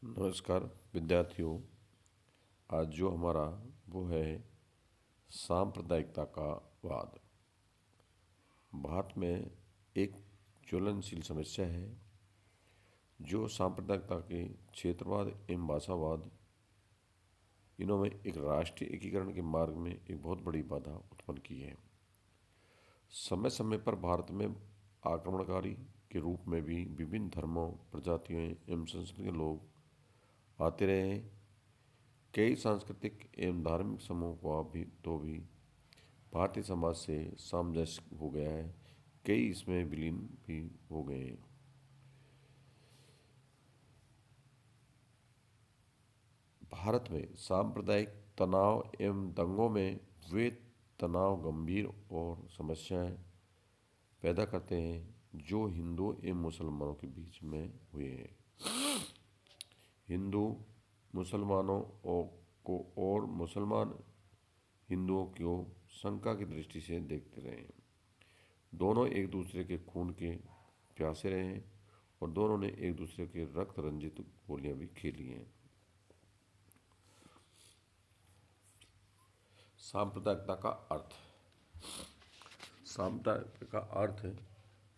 नमस्कार विद्यार्थियों। आज जो हमारा वो है सांप्रदायिकता का वाद। भारत में एक ज्वलनशील समस्या है जो सांप्रदायिकता के क्षेत्रवाद एवं भाषावाद इन्होंने एक राष्ट्रीय एकीकरण के मार्ग में एक बहुत बड़ी बाधा उत्पन्न की है। समय समय पर भारत में आक्रमणकारी के रूप में भी विभिन्न धर्मों, प्रजातियों एवं संस्कृति के लोग आते रहे हैं। कई सांस्कृतिक एवं धार्मिक समूह का भी भारतीय समाज से सामंजस्य हो गया है। कई इसमें विलीन भी हो गए हैं। भारत में सांप्रदायिक तनाव एवं दंगों में वे तनाव गंभीर और समस्याएं पैदा करते हैं जो हिंदू एवं मुसलमानों के बीच में हुए हैं। हिंदू मुसलमानों को और मुसलमान हिंदुओं को शंका की दृष्टि से देखते रहे। दोनों एक दूसरे के खून के प्यासे रहे हैं और दोनों ने एक दूसरे के रक्त रंजित गोलियां भी खेली हैं। सांप्रदायिकता का अर्थ। सांप्रदायिकता का अर्थ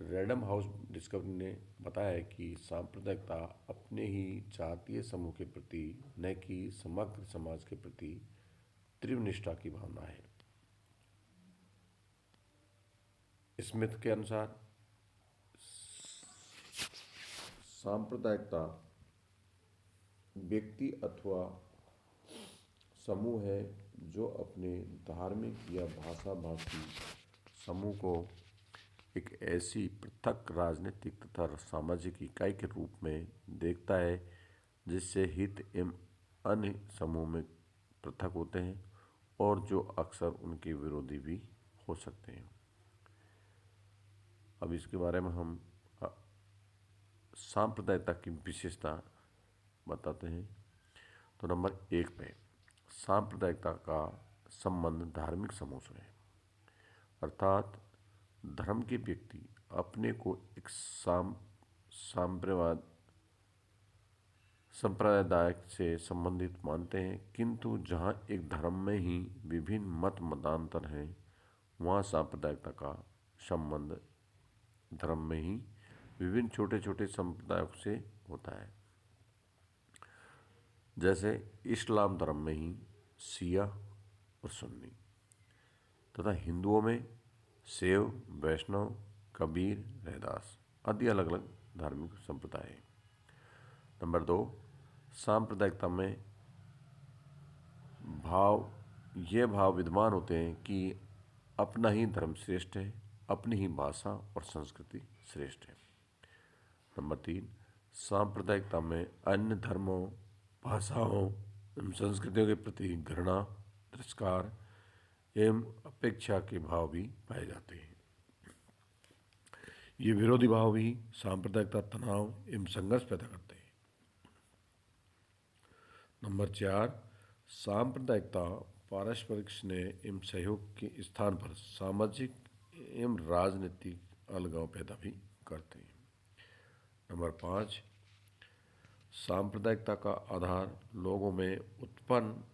रैंडम हाउस डिस्कवरी ने बताया है कि सांप्रदायिकता अपने ही जातीय समूह के प्रति न कि समग्र समाज के प्रति तीव्र निष्ठा की भावना है। स्मिथ के अनुसार सांप्रदायिकता व्यक्ति अथवा समूह है जो अपने धार्मिक या भाषा भाषी समूह को एक ऐसी पृथक राजनीतिक तथा सामाजिक इकाई के रूप में देखता है जिससे हित एवं अन्य समूह में पृथक होते हैं और जो अक्सर उनके विरोधी भी हो सकते हैं। अब इसके बारे में हम सांप्रदायिकता की विशेषता बताते हैं। तो नंबर 1 पे सांप्रदायिकता का संबंध धार्मिक समूह से है, अर्थात धर्म के व्यक्ति अपने को एक संप्रदाय से संबंधित मानते हैं, किंतु जहाँ एक धर्म में ही विभिन्न मत मतांतर हैं वहाँ सांप्रदायिकता का संबंध धर्म में ही विभिन्न छोटे छोटे संप्रदायों से होता है। जैसे इस्लाम धर्म में ही शिया और सुन्नी तथा हिंदुओं में शैव, वैष्णव, कबीर, रैदास आदि अलग अलग धार्मिक संप्रदाय हैं। नंबर 2, सांप्रदायिकता में ये भाव विद्यमान होते हैं कि अपना ही धर्म श्रेष्ठ है, अपनी ही भाषा और संस्कृति श्रेष्ठ है। नंबर 3, सांप्रदायिकता में अन्य धर्मों, भाषाओं एवं संस्कृतियों के प्रति घृणा, तिरस्कार एवं अपेक्षा के भाव भी पाए जाते हैं। ये विरोधी भाव भी सांप्रदायिकता तनाव एवं संघर्ष पैदा करते हैं। नंबर 4, सांप्रदायिकता पारस्परिक स्नेह एवं सहयोग के स्थान पर सामाजिक एवं राजनीतिक अलगाव पैदा भी करते हैं। नंबर 5, सांप्रदायिकता का आधार लोगों में उत्पन्न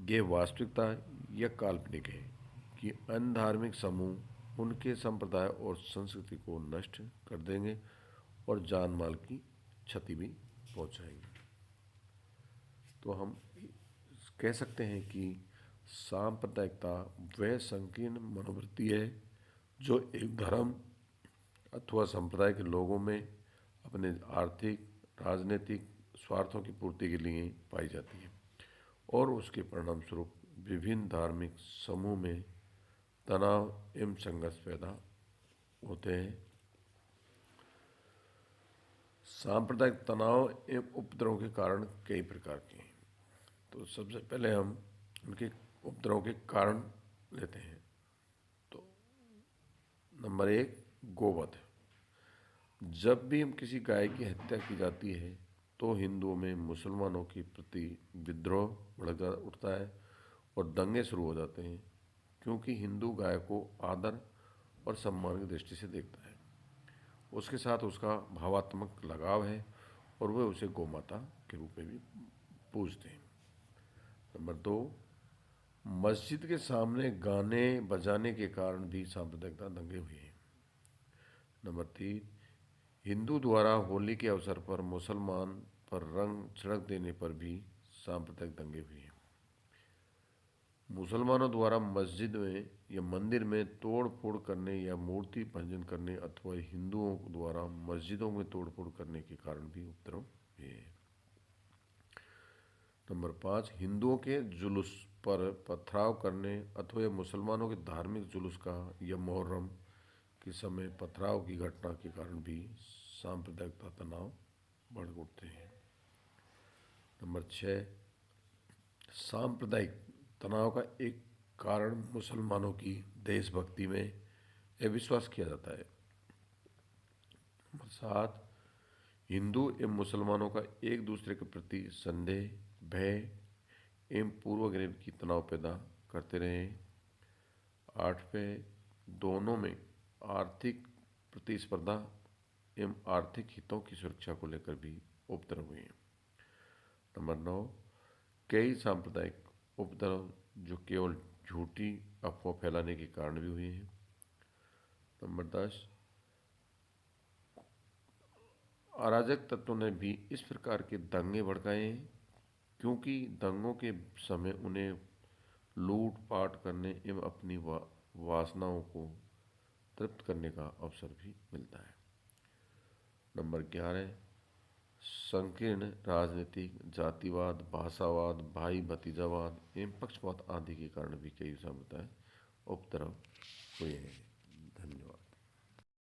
ये वास्तविकता या काल्पनिक है कि अन्य धार्मिक समूह उनके संप्रदाय और संस्कृति को नष्ट कर देंगे और जान माल की क्षति भी पहुंचाएंगे। तो हम कह सकते हैं कि सांप्रदायिकता वह संकीर्ण मनोवृत्ति है जो एक धर्म अथवा संप्रदाय के लोगों में अपने आर्थिक, राजनीतिक स्वार्थों की पूर्ति के लिए पाई जाती है और उसके परिणामस्वरूप विभिन्न धार्मिक समूह में तनाव एवं संघर्ष पैदा होते हैं। सांप्रदायिक तनाव एवं उपद्रव के कारण कई प्रकार के हैं। तो सबसे पहले हम उनके उपद्रव के कारण लेते हैं। तो नंबर 1, गोवध। जब भी हम किसी गाय की हत्या की जाती है तो हिंदुओं में मुसलमानों के प्रति विद्रोह भड़क उठता है और दंगे शुरू हो जाते हैं, क्योंकि हिंदू गाय को आदर और सम्मान की दृष्टि से देखता है। उसके साथ उसका भावात्मक लगाव है और वह उसे गौ माता के रूप में भी पूजते हैं। नंबर 2, मस्जिद के सामने गाने बजाने के कारण भी सांप्रदायिकता दंगे हुए हैं। नंबर 3, हिंदू द्वारा होली के अवसर पर मुसलमान पर रंग छिड़क देने पर भी सांप्रदायिक दंगे हुए हैं। मुसलमानों द्वारा मस्जिद में या मंदिर में तोड़ फोड़ करने या मूर्ति भंजन करने अथवा हिंदुओं द्वारा मस्जिदों में तोड़ फोड़ करने के कारण भी उपद्रव हुए हैं। नंबर 5, हिंदुओं के जुलूस पर पथराव करने अथवा मुसलमानों के धार्मिक जुलूस का या मुहर्रम के समय पथराव की घटना के कारण भी सांप्रदायिक तनाव बढ़ उठते हैं। नंबर 6, सांप्रदायिक तनाव का एक कारण मुसलमानों की देशभक्ति में यह विश्वास किया जाता है। नंबर 7, हिंदू एवं मुसलमानों का एक दूसरे के प्रति संदेह, भय एवं पूर्वग्रह की तनाव पैदा करते रहे। 8 पे, दोनों में आर्थिक प्रतिस्पर्धा एवं आर्थिक हितों की सुरक्षा को लेकर भी उपद्रव हुए हैं। नंबर 9, कई सांप्रदायिक उपद्रव जो केवल झूठी अफवाह फैलाने के कारण भी हुए हैं। नंबर 10, अराजक तत्वों ने भी इस प्रकार के दंगे भड़काए हैं क्योंकि दंगों के समय उन्हें लूट पाट करने एवं अपनी वासनाओं को तृप्त करने का अवसर भी मिलता है। नंबर 11, संकीर्ण राजनीतिक, जातिवाद, भाषावाद, भाई भतीजावाद एवं पक्षपात आदि के कारण भी कई समुदाय उपद्रव हुए हैं।